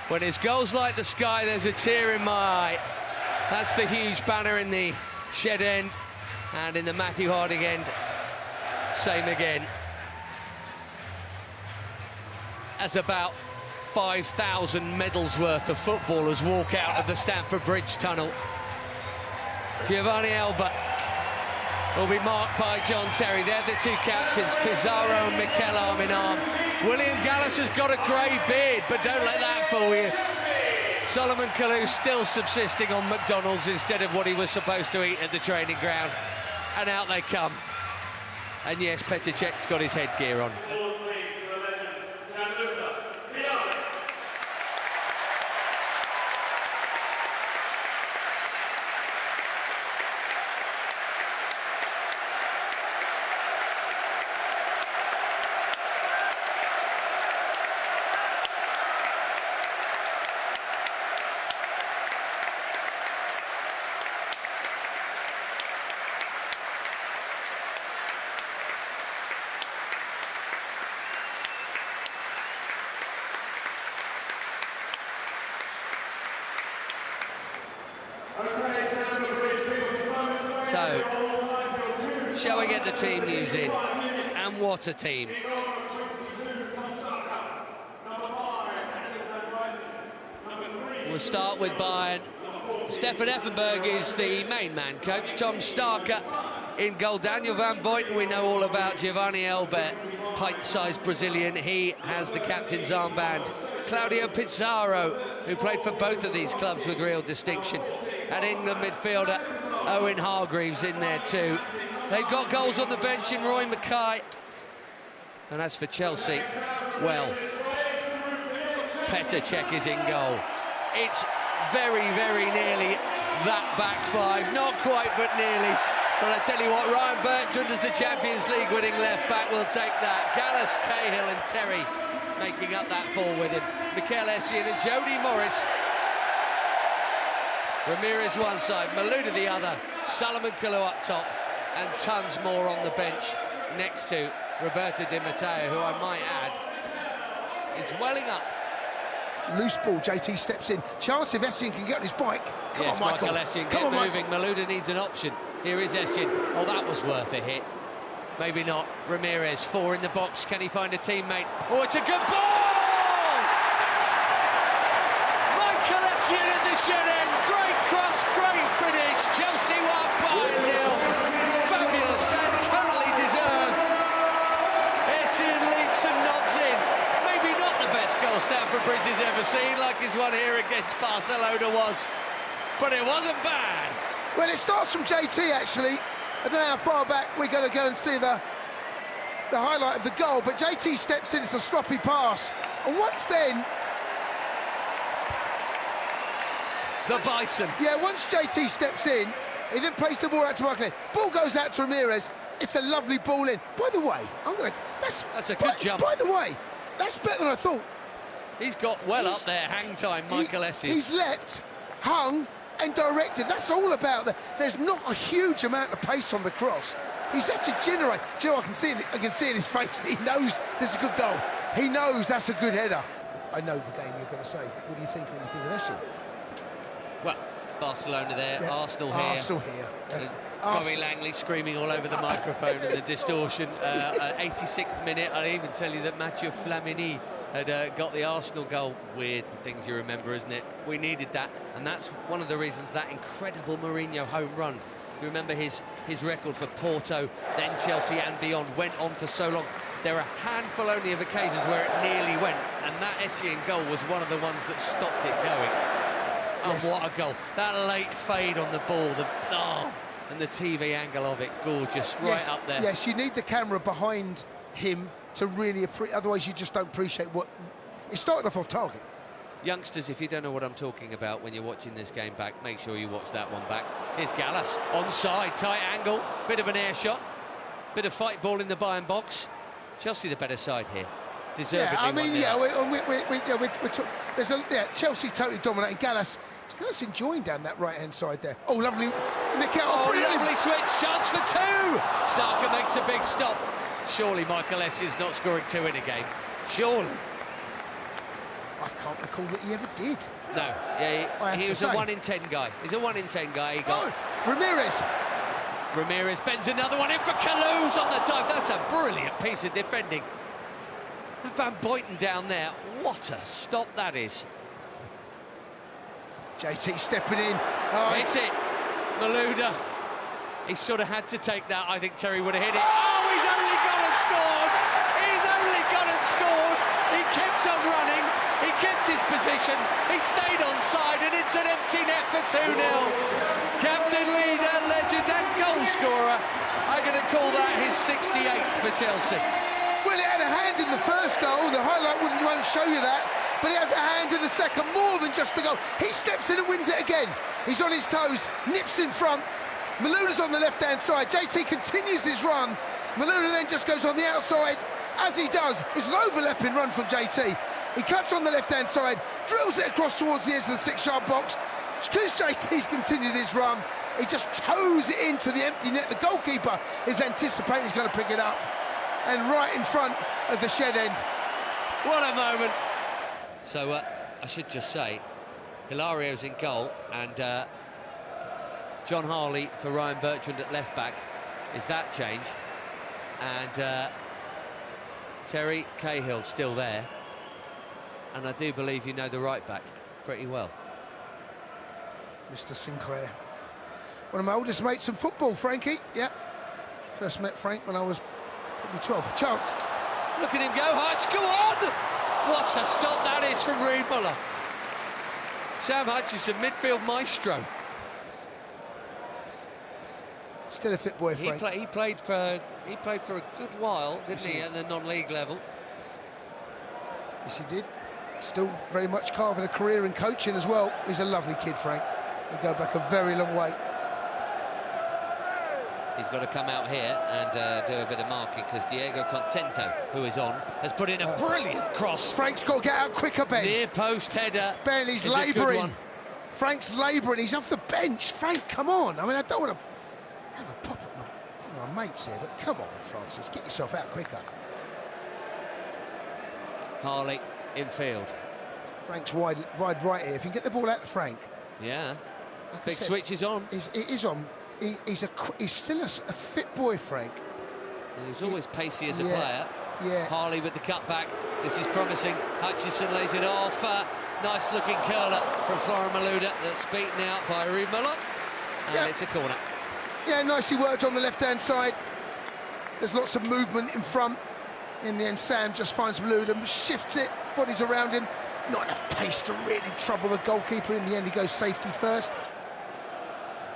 When his goals light the sky, there's a tear in my eye. That's the huge banner in the shed end, and in the Matthew Harding end, same again. As about 5,000 medals worth of footballers walk out of the Stamford Bridge tunnel. Giovanni Elber will be marked by John Terry. They're the two captains, Pizarro and Mikel arm in arm. William Gallas has got a grey beard, but don't let that fool you. Solomon Kalou still subsisting on McDonald's instead of what he was supposed to eat at the training ground. And out they come. And yes, Petr Cech's got his headgear on. So, shall we get the team news in? And what a team. We'll start with Bayern. Stefan Effenberg is the main man coach. Tom Starker in goal. Daniel van Buiten, we know all about. Giovanni Elber, pint-sized Brazilian. He has the captain's armband. Claudio Pizarro, who played for both of these clubs with real distinction. And England midfielder Owen Hargreaves in there too. They've got goals on the bench in Roy Mackay. And as for Chelsea, well, Petr Cech is in goal. It's very, very nearly that back five. Not quite, but nearly. But I tell you what, Ryan Bertrand as the Champions League winning left back will take that. Gallas, Cahill and Terry making up that four with him. Mikel Essien and Jody Morris. Ramirez one side, Malouda the other, Solomon Kalou up top, and tons more on the bench next to Roberto Di Matteo, who I might add is welling up. Loose ball, JT steps in. Chance if Essien can get on his bike. Come on, Michael. Essien, get moving. Malouda needs an option. Here is Essien. Oh, that was worth a hit. Maybe not. Ramirez, four in the box. Can he find a teammate? Oh, it's a good ball! Michael Essien at the shed end. Great cross, great finish. Chelsea won by 0. Fabulous and totally deserved. Essien leaps and nods in. Maybe not the best goal Stamford Bridge has ever seen, like his one here against Barcelona was, but it wasn't bad. Well, it starts from JT, actually. I don't know how far back we're going to go and see the highlight of the goal, but JT steps in, it's a sloppy pass. And once then... The Bison. Yeah, once JT steps in, he then plays the ball out to Michael. Ball goes out to Ramirez. It's a lovely ball in. By the way, that's a good jump. By the way, that's better than I thought. He's got up there, hang time, Michael Essien. He's leapt, hung, and directed. That's all about there's not a huge amount of pace on the cross. He's had to generate. Do you know, I can see it in his face. He knows this is a good goal. He knows that's a good header. I know the game you're going to say. What do you think when you think of Essien? Well, Barcelona there, yeah. Arsenal here. Arsenal here. Tommy Langley screaming all over the microphone and the distortion. 86th minute, I'll even tell you that Mathieu Flamini had got the Arsenal goal. Weird things you remember, isn't it? We needed that, and that's one of the reasons that incredible Mourinho home run. You remember his record for Porto, then Chelsea and beyond, went on for so long. There are a handful only of occasions where it nearly went, and that Essien goal was one of the ones that stopped it going. Oh, yes. What a goal. That late fade on the ball, and the TV angle of it, gorgeous, right up there. Yes, you need the camera behind him to really appreciate, otherwise you just don't appreciate what... It started off target. Youngsters, if you don't know what I'm talking about when you're watching this game back, make sure you watch that one back. Here's Gallas, onside, tight angle, bit of an air shot, bit of fight ball in the Bayern box. Chelsea the better side here. Deservedly. Yeah, I mean, Chelsea totally dominating. Gallas enjoying down that right-hand side there. Oh, lovely. Lovely switch, chance for two. Starker makes a big stop. Surely Michael Essien's not scoring two in a game. Surely. I can't recall that he ever did. No, yeah, he was a 1 in 10 guy. He's a 1 in 10 guy. He got Ramirez bends another one in for Kalou's on the dive. That's a brilliant piece of defending. Van Boyten down there. What a stop that is. JT stepping in. Hit it. Malouda. He sort of had to take that. I think Terry would have hit it. Oh, he's only gone and scored. He's only gone and scored. He kept on running. He kept his position. He stayed on side, and it's an empty net for 2-0. Captain Lee, their legend and goal scorer. I'm going to call that his 68th for Chelsea. Well, he had a hand in the first goal. The highlight won't show you that. But he has a hand in the second, more than just the goal. He steps in and wins it again. He's on his toes, nips in front. Malouda's on the left-hand side. JT continues his run. Malouda then just goes on the outside. As he does, it's an overlapping run from JT. He cuts on the left-hand side, drills it across towards the edge of the 6-yard box. Because JT's continued his run, he just toes it into the empty net. The goalkeeper is anticipating he's going to pick it up. And right in front of the shed end. What a moment. So, I should just say, Hilario's in goal, and John Harley for Ryan Bertrand at left-back is that change. And Terry Cahill still there. And I do believe you know the right-back pretty well. Mr. Sinclair. One of my oldest mates in football, Frankie. Yeah. First met Frank when I was probably 12. A chance. Look at him go, Hutch, go on! What a stop that is from Reid Muller. Sam Hutchinson, midfield maestro. Still a fit boy, Frank. He played for a good while, didn't he, at the non-league level? Yes, he did. Still very much carving a career in coaching as well. He's a lovely kid, Frank. They go back a very long way. He's got to come out here and do a bit of marking, because Diego Contento, who is on, has put in a brilliant cross. Frank's got to get out quicker, Ben. Near post header. Ben, he's labouring. Frank's labouring. He's off the bench. Frank, come on. I mean, I don't want to have a pop at my mates here, but come on, Francis, get yourself out quicker. Harley in field. Frank's wide right here. If you can get the ball out to Frank. Yeah. Like Big switch is on. It is on. He's still a fit boy, Frank. He's always pacey as a player. Yeah. Harley with the cutback. This is promising. Hutchinson lays it off. Nice looking curler from Florian Malouda that's beaten out by Reid Muller. And it's a corner. Yeah, nicely worked on the left-hand side. There's lots of movement in front. In the end, Sam just finds Malouda, shifts it, bodies around him. Not enough pace to really trouble the goalkeeper. In the end, he goes safety first.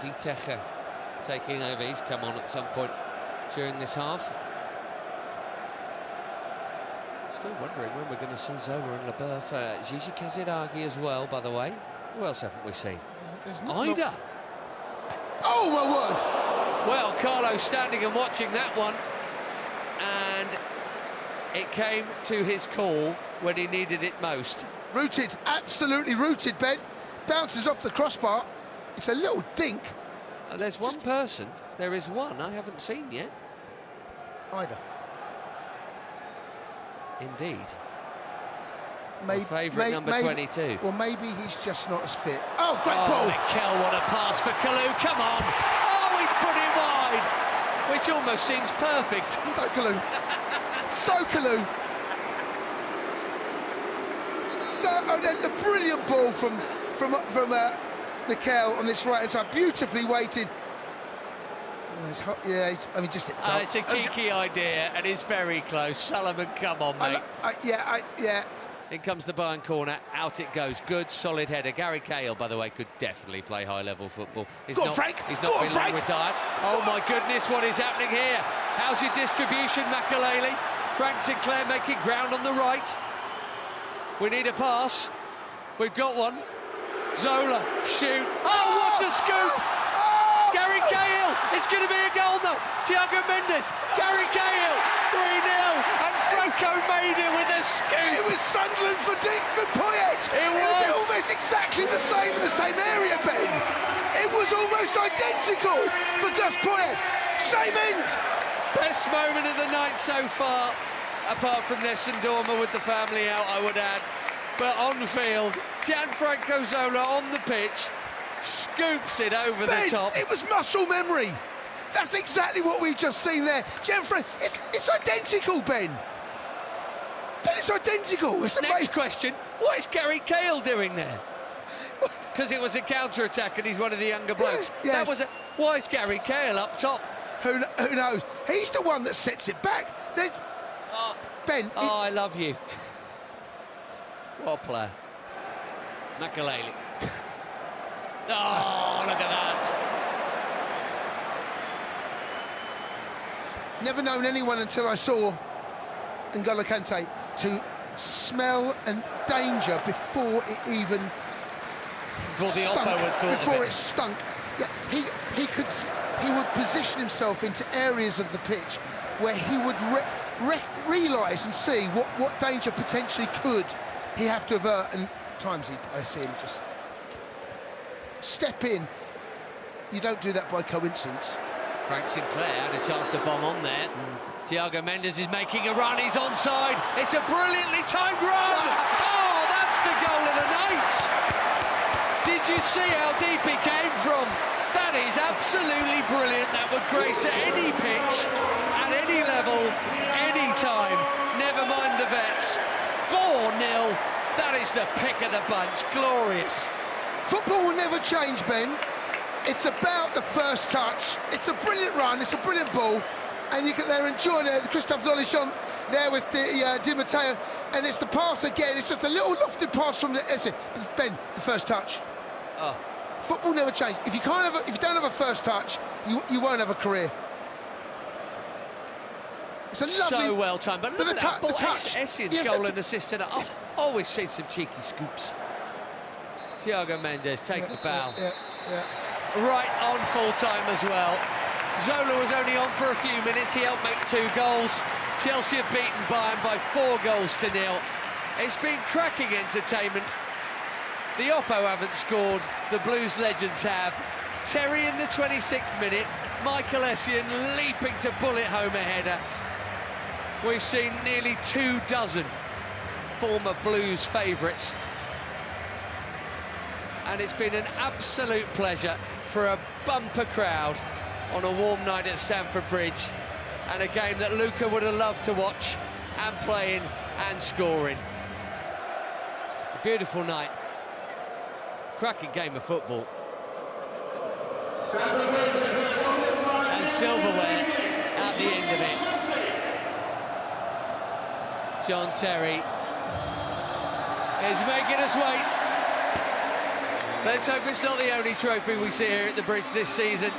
Dietecher taking over. He's come on at some point during this half. Still wondering when we're going to see Zola and Leboeuf. Gigi Kaziragi as well, by the way. Who else haven't we seen? Ida. Oh, my word. Well, Carlo standing and watching that one. And it came to his call when he needed it most. Rooted, absolutely rooted, Ben. Bounces off the crossbar. It's a little dink. There's one person. There is one I haven't seen yet. Ida. Indeed. Maybe, favourite number 22. Well, maybe he's just not as fit. Oh, great ball! Mikel, what a pass for Kalou. Come on! Oh, he's put it wide, which almost seems perfect. So Kalou. So Kalou. And then the brilliant ball from Mikel on this right-hand side, beautifully weighted. It's a cheeky idea, and it's very close. Solomon, come on, mate. Yeah. In comes the Bayern corner, out it goes. Good, solid header. Gary Cahill, by the way, could definitely play high-level football. He's not been long retired. Oh, my goodness, what is happening here? How's your distribution, Makalele? Frank Sinclair making ground on the right. We need a pass. We've got one. Zola, shoot. Oh, what a scoop! Gary Cahill, it's going to be a goal though. Thiago Mendes, Gary Cahill, 3-0, and Franco made it with a scoop. It was Sunderland for Poyet. It was almost exactly the same area, Ben. It was almost identical for Gus Poyet. Same end. Best moment of the night so far, apart from Nessun Dorma with the family out, I would add. But on the field, Gianfranco Zola on the pitch, scoops it over Ben, the top. it was muscle memory. That's exactly what we've just seen there. Gianfranco, it's identical, Ben. Ben, it's identical. It's amazing. Next question, what is Gary Cahill doing there? Because it was a counter-attack and he's one of the younger blokes. Yes. Why is Gary Cahill up top? Who knows? He's the one that sets it back. Ben. I love you. What a player. Makaleli. Oh, look at that. Never known anyone until I saw N'Golo Kante to smell and danger before it even Before the stunk, Oppo had thought before of it stunk. Yeah, he would position himself into areas of the pitch where he would realise and see what danger potentially could he have to avert, and at times I see him just step in. You don't do that by coincidence. Frank Sinclair had a chance to bomb on there. Thiago Mendes is making a run, he's onside. It's a brilliantly timed run! Oh, that's the goal of the night! Did you see how deep it came from? That is absolutely brilliant. That would grace at any pitch, at any level, any time. Never mind the vets. 4-0. That is the pick of the bunch. Glorious. Football will never change, Ben. It's about the first touch. It's a brilliant run, it's a brilliant ball, and they're enjoying it. Christophe Lolichon there with Di Matteo, and it's the pass again. It's just a little lofted pass from Ben, the first touch. Oh. Football never changes. If you don't have a first touch, you won't have a career. It's a lovely, so well timed, but look at that ball. Essien's Yes, goal and assist, and I've always seen some cheeky scoops. Thiago Mendes take the bow. Yeah. Right on full time as well. Zola was only on for a few minutes. He helped make 2 goals. Chelsea have beaten Bayern by 4-0. It's been cracking entertainment. The Oppo haven't scored, the Blues legends have. Terry in the 26th minute, Michael Essien leaping to bullet home a header. We've seen nearly 24 former Blues favourites. And it's been an absolute pleasure for a bumper crowd on a warm night at Stamford Bridge, and a game that Luca would have loved to watch and play in and score in. A beautiful night. Cracking game of football. And silverware at the end of it. John Terry is making us wait. Let's hope it's not the only trophy we see here at the Bridge this season.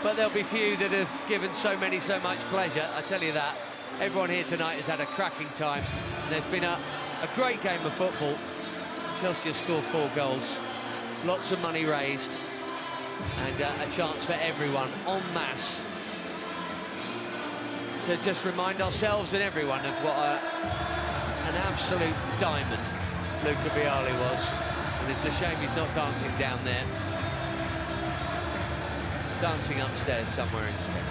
But there'll be few that have given so much pleasure, I tell you that. Everyone here tonight has had a cracking time. There's been a great game of football. Chelsea have scored 4 goals, lots of money raised, and a chance for everyone en masse to just remind ourselves and everyone of what an absolute diamond Luca Vialli was. And it's a shame he's not dancing down there. Dancing upstairs somewhere instead.